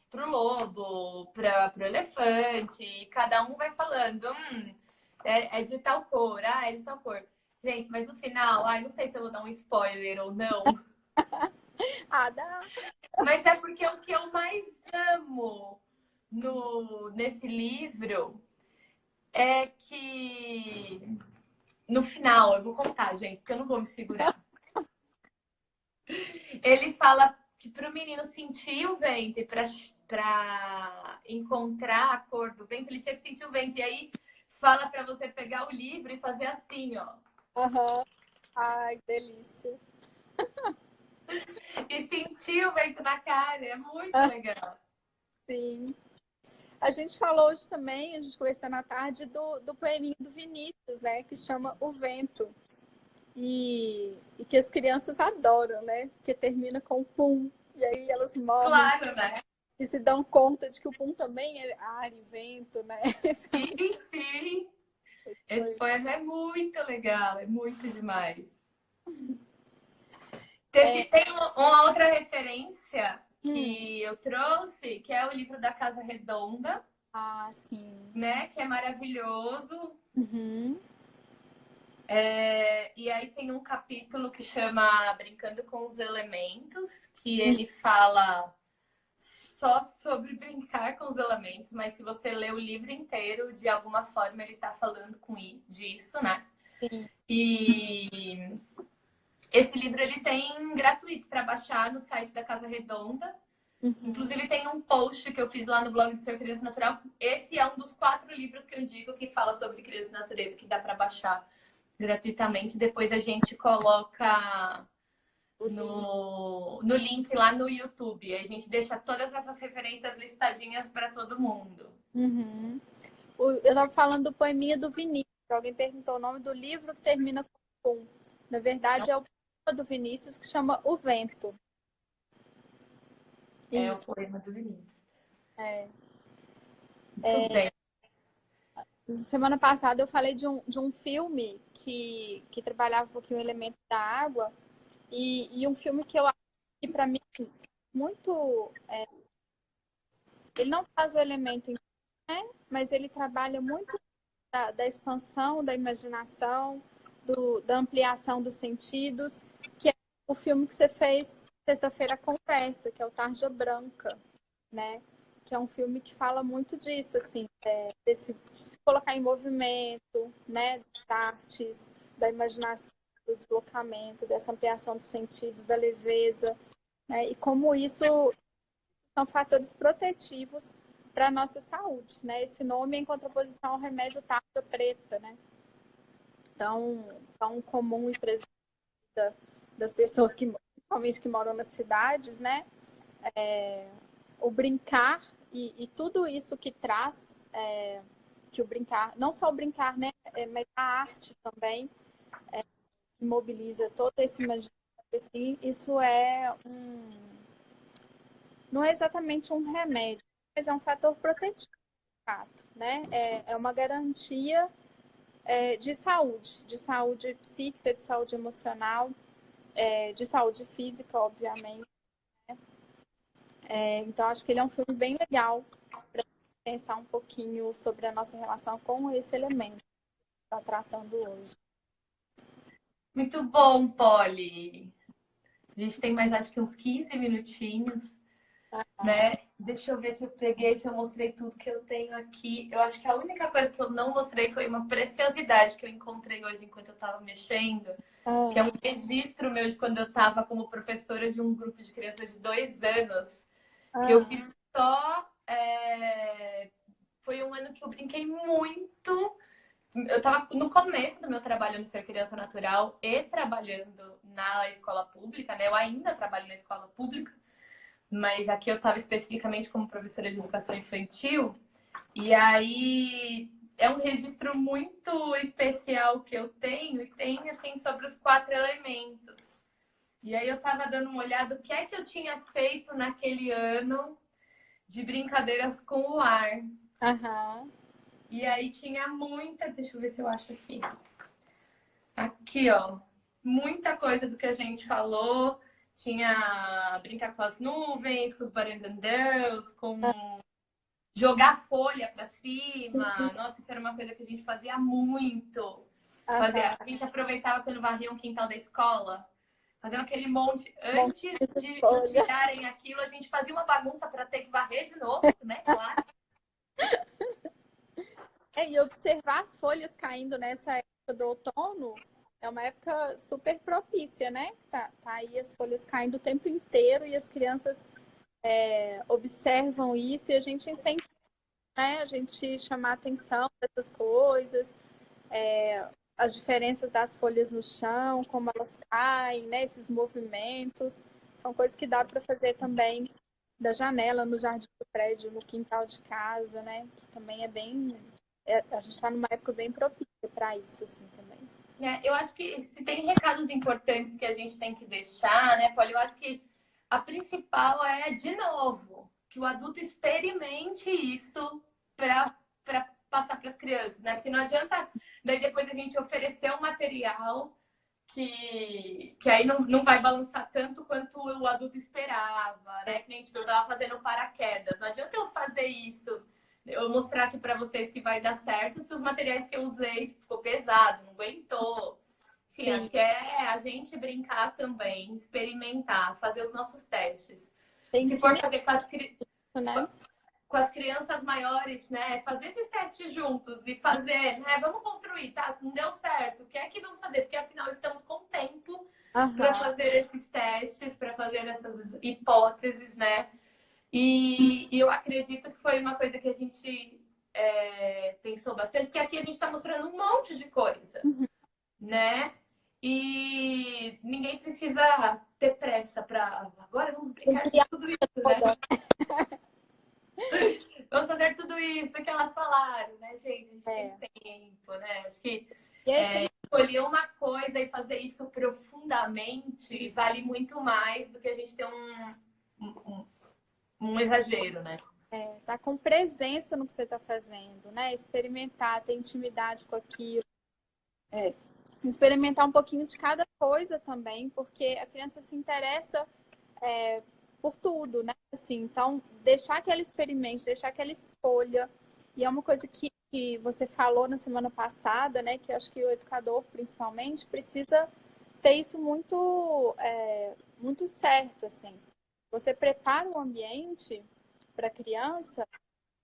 pro lobo, pro elefante, e cada um vai falando, é de tal cor, é de tal cor. Gente, mas no final, não sei se eu vou dar um spoiler ou não, Dá. mas é porque o que eu mais amo nesse livro é que no final, eu vou contar, gente, porque eu não vou me segurar. Ele fala que para o menino sentir o vento e para encontrar a cor do vento, ele tinha que sentir o vento. E aí fala para você pegar o livro e fazer assim, ó. Uhum. Ai, delícia. E sentir o vento na cara. É muito legal. Sim. A gente falou hoje também, a gente conversou na tarde, do poeminha do Vinícius, né? Que chama O Vento. E que as crianças adoram, né? Porque termina com pum. E aí elas morrem Claro, né? e se dão conta de que o pum também é ar e vento, né? Sim, sim. Esse poema é muito legal. É muito demais. Tem uma outra referência que eu trouxe, que é o livro da Casa Redonda. Sim. Né? Que é maravilhoso. Uhum. E aí tem um capítulo que chama Brincando com os Elementos, que ele fala só sobre brincar com os elementos, mas se você ler o livro inteiro, de alguma forma ele está falando disso, né? Sim. E esse livro ele tem gratuito para baixar no site da Casa Redonda. Uhum. Inclusive tem um post que eu fiz lá no blog do Ser Criança Natural. Esse é um dos 4 livros que eu indico que fala sobre criança e natureza, que dá para baixar gratuitamente. Depois a gente coloca no link lá no YouTube. A gente deixa todas essas referências listadinhas para todo mundo. Uhum. Eu estava falando do poeminha do Vinícius. Alguém perguntou o nome do livro que termina com pum. Na verdade, é o poema do Vinícius que chama O Vento. É Isso. o poema do Vinícius. Muito bem. Semana passada eu falei de um filme que trabalhava um pouquinho o elemento da água e um filme que eu acho que para mim muito ele não faz o elemento, né? Mas ele trabalha muito da expansão da imaginação, da ampliação dos sentidos, que é o filme que você fez sexta-feira Conversa, que é o Tarja Branca, né? Que é um filme que fala muito disso, assim, de se colocar em movimento, né? Das artes, da imaginação, do deslocamento, dessa ampliação dos sentidos, da leveza, né? E como isso são fatores protetivos para a nossa saúde, né? Esse nome é em contraposição ao remédio tarja preta, né? Tão comum e presente das pessoas que, principalmente que moram nas cidades, né? O brincar e tudo isso que traz, que o brincar, não só o brincar, né? Mas a arte também, que mobiliza todo esse imaginário, assim, isso não é exatamente um remédio, mas é um fator protetivo, né? É uma garantia de saúde psíquica, de saúde emocional, de saúde física, obviamente. Né? Então, acho que ele é um filme bem legal para pensar um pouquinho sobre a nossa relação com esse elemento que está tratando hoje. Muito bom, Polly. A gente tem mais, acho que uns 15 minutinhos. né? Deixa eu ver se eu peguei, se eu mostrei tudo que eu tenho aqui. Eu acho que a única coisa que eu não mostrei foi uma preciosidade que eu encontrei hoje enquanto eu estava mexendo, que é um registro meu de quando eu estava como professora de um grupo de crianças de 2 anos, que eu fiz só. Foi um ano que eu brinquei muito. Eu estava no começo do meu trabalho no Ser Criança Natural e trabalhando na escola pública, né? Eu ainda trabalho na escola pública, mas aqui eu estava especificamente como professora de educação infantil. E aí é um registro muito especial que eu tenho, e tem assim sobre os 4 elementos. E aí eu estava dando uma olhada o que é que eu tinha feito naquele ano de brincadeiras com o ar. Aham. E aí tinha muita, deixa eu ver se eu acho aqui. Aqui, ó, muita coisa do que a gente falou. Tinha brincar com as nuvens, com os barandandãs, com jogar folha para cima. Nossa, isso era uma coisa que a gente fazia muito. A gente aproveitava quando varria um quintal da escola, fazendo aquele monte. Antes de tirarem aquilo, a gente fazia uma bagunça para ter que varrer de novo, né? Claro. E observar as folhas caindo nessa época do outono é uma época super propícia, né? Tá aí as folhas caindo o tempo inteiro e as crianças observam isso e a gente incentiva, né? A gente chamar a atenção dessas coisas, as diferenças das folhas no chão, como elas caem, né? Esses movimentos. São coisas que dá para fazer também da janela, no jardim do prédio, no quintal de casa, né? Que também é bem... a gente está numa época bem propícia para isso, assim, também. Eu acho que se tem recados importantes que a gente tem que deixar, né, Polly? Eu acho que a principal é, de novo, que o adulto experimente isso para passar para as crianças, né? Porque não adianta daí depois a gente oferecer um material que aí não vai balançar tanto quanto o adulto esperava, né? Que nem tipo, eu estava fazendo paraquedas. Não adianta eu fazer isso, eu mostrar aqui para vocês que vai dar certo se os materiais que eu usei ficou pesado, não aguentou. Enfim, acho que é a gente brincar também, experimentar, fazer os nossos testes. Se for fazer com as crianças maiores, né? Fazer esses testes juntos e fazer, né? Vamos construir, tá? Se não deu certo, o que é que vamos fazer? Porque afinal estamos com tempo para fazer esses testes, para fazer essas hipóteses, né? E eu acredito que foi uma coisa que a gente pensou bastante, porque aqui a gente está mostrando um monte de coisa, né? E ninguém precisa ter pressa para agora vamos brincar de tudo isso, né? Vamos fazer tudo isso que elas falaram, né, gente? A gente tem tempo, né? Acho que escolher uma coisa e fazer isso profundamente vale muito mais do que a gente ter um exagero, né? Tá com presença no que você está fazendo, né? Experimentar, ter intimidade com aquilo. Experimentar um pouquinho de cada coisa também, porque a criança se interessa por tudo, né? Assim, então, deixar que ela experimente, deixar que ela escolha. E é uma coisa que você falou na semana passada, né? Que eu acho que o educador, principalmente, precisa ter isso muito, muito certo, assim. Você prepara o ambiente para a criança,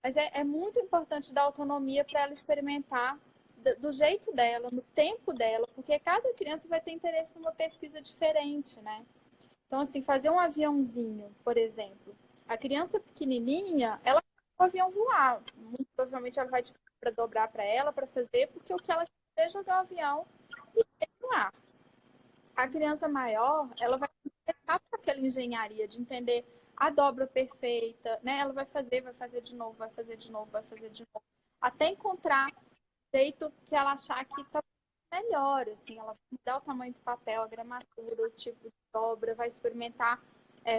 mas é muito importante dar autonomia para ela experimentar do jeito dela, no tempo dela, porque cada criança vai ter interesse numa pesquisa diferente, né? Então, assim, fazer um aviãozinho, por exemplo. A criança pequenininha, ela quer o avião voar. Muito provavelmente ela vai para dobrar para ela, para fazer, porque o que ela quer é jogar o avião e voar. A criança maior, ela vai começar com aquela engenharia de entender a dobra perfeita, né? Ela vai fazer de novo, vai fazer de novo, vai fazer de novo. Até encontrar o jeito que ela achar que tá melhor, assim, ela vai mudar o tamanho do papel, a gramatura, o tipo de dobra, vai experimentar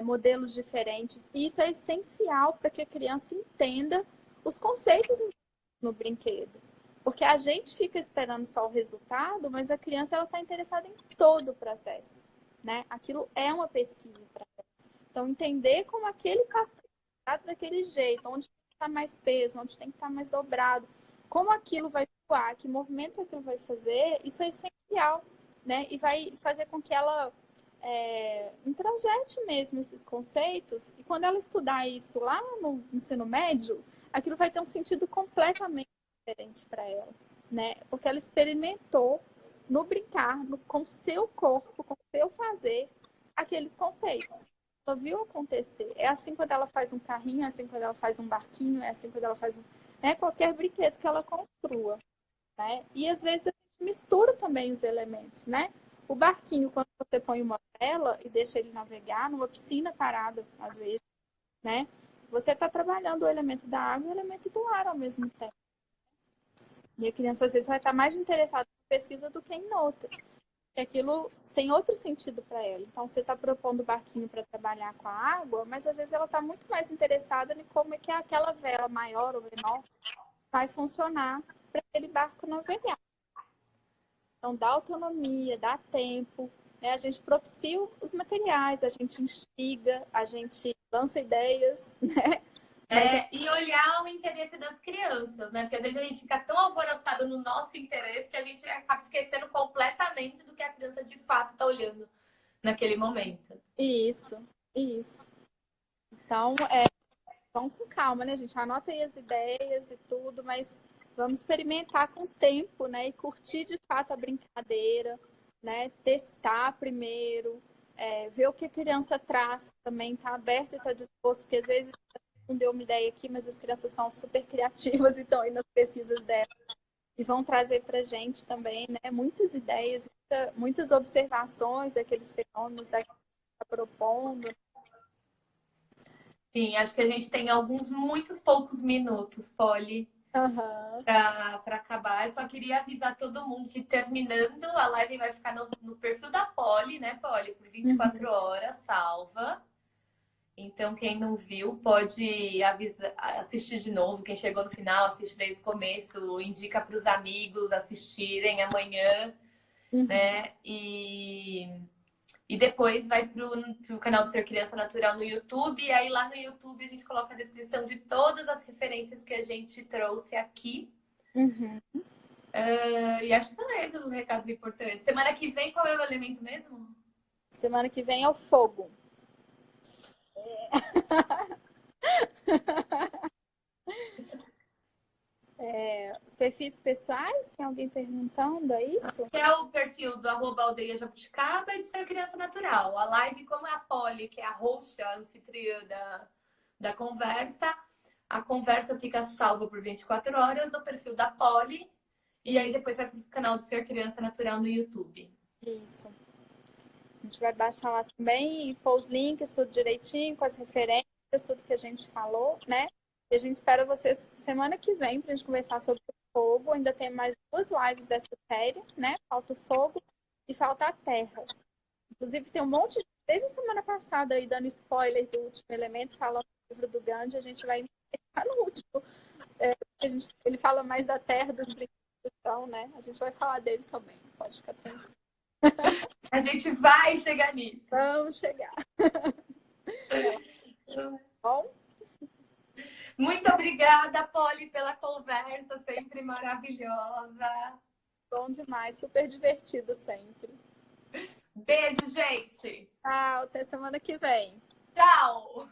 modelos diferentes. E isso é essencial para que a criança entenda os conceitos no brinquedo. Porque a gente fica esperando só o resultado, mas a criança ela está interessada em todo o processo, né? Aquilo é uma pesquisa para ela. Então, entender como aquele papel está daquele jeito, onde tem que estar mais peso, onde tem que estar mais dobrado, como aquilo vai voar, que movimentos aquilo vai fazer, isso é essencial, né? E vai fazer com que ela introjete mesmo esses conceitos, e quando ela estudar isso lá no ensino médio, aquilo vai ter um sentido completamente diferente para ela, né? Porque ela experimentou no brincar, com o seu corpo, com o seu fazer, aqueles conceitos. Ela viu acontecer. É assim quando ela faz um carrinho, é assim quando ela faz um barquinho, é assim quando ela faz qualquer brinquedo que ela construa, né? E às vezes a gente mistura também os elementos, né? O barquinho, quando você põe uma vela e deixa ele navegar numa piscina parada, às vezes, né? Você está trabalhando o elemento da água e o elemento do ar ao mesmo tempo. E a criança, às vezes, vai estar mais interessada em pesquisa do que em outra. Porque aquilo tem outro sentido para ela. Então, você está propondo o barquinho para trabalhar com a água, mas às vezes ela está muito mais interessada em como é que aquela vela maior ou menor vai funcionar para aquele barco navegar. Então, dá autonomia, dá tempo, né? A gente propicia os materiais, a gente instiga, a gente lança ideias, né? E olhar o interesse das crianças, né? Porque às vezes a gente fica tão alvoroçado no nosso interesse que a gente acaba esquecendo completamente do que a criança de fato está olhando naquele momento. Isso. Então, vamos com calma, né, gente? Anota aí as ideias e tudo, mas vamos experimentar com o tempo, né? E curtir de fato a brincadeira, né? Testar primeiro, ver o que a criança traz também, tá aberto e tá disposto, porque às vezes não deu uma ideia aqui, mas as crianças são super criativas e estão aí nas pesquisas delas e vão trazer pra gente também, né? Muitas ideias, muitas observações daqueles fenômenos que está propondo. Sim, acho que a gente tem muitos poucos minutos, Polly, para acabar. Eu só queria avisar todo mundo que terminando, a live vai ficar no perfil da Polly, né, Polly? Por 24 horas, salva. Então, quem não viu, pode assistir de novo. Quem chegou no final, assiste desde o começo, indica para os amigos assistirem amanhã, né? E depois vai pro canal do Ser Criança Natural no YouTube. E aí lá no YouTube a gente coloca a descrição de todas as referências que a gente trouxe aqui. E acho que são esses os recados importantes. Semana que vem, qual é o elemento mesmo? Semana que vem é o fogo. Os perfis pessoais, tem alguém perguntando, é isso? Que é o perfil do @aldeia jabuticaba e do Ser Criança Natural. A live, como é a Polly, que é a host, a anfitriã da conversa, a conversa fica salva por 24 horas no perfil da Polly e aí depois vai para o canal do Ser Criança Natural no YouTube. Isso. A gente vai baixar lá também e pôr os links, tudo direitinho, com as referências, tudo que a gente falou, né? E a gente espera vocês semana que vem para a gente conversar sobre o fogo. Ainda tem mais 2 lives dessa série, né? Falta o fogo e falta a terra. Inclusive, tem um monte de... Desde a semana passada, aí, dando spoiler do último elemento, falando do livro do Gandhi, a gente vai entrar no último. Ele fala mais da terra, dos brinquedos, então, né? A gente vai falar dele também. Pode ficar tranquilo. A gente vai chegar nisso. Vamos chegar. Bom? Muito obrigada, Polly, pela conversa, sempre maravilhosa. Bom demais, super divertido sempre. Beijo, gente. Tchau, até semana que vem. Tchau.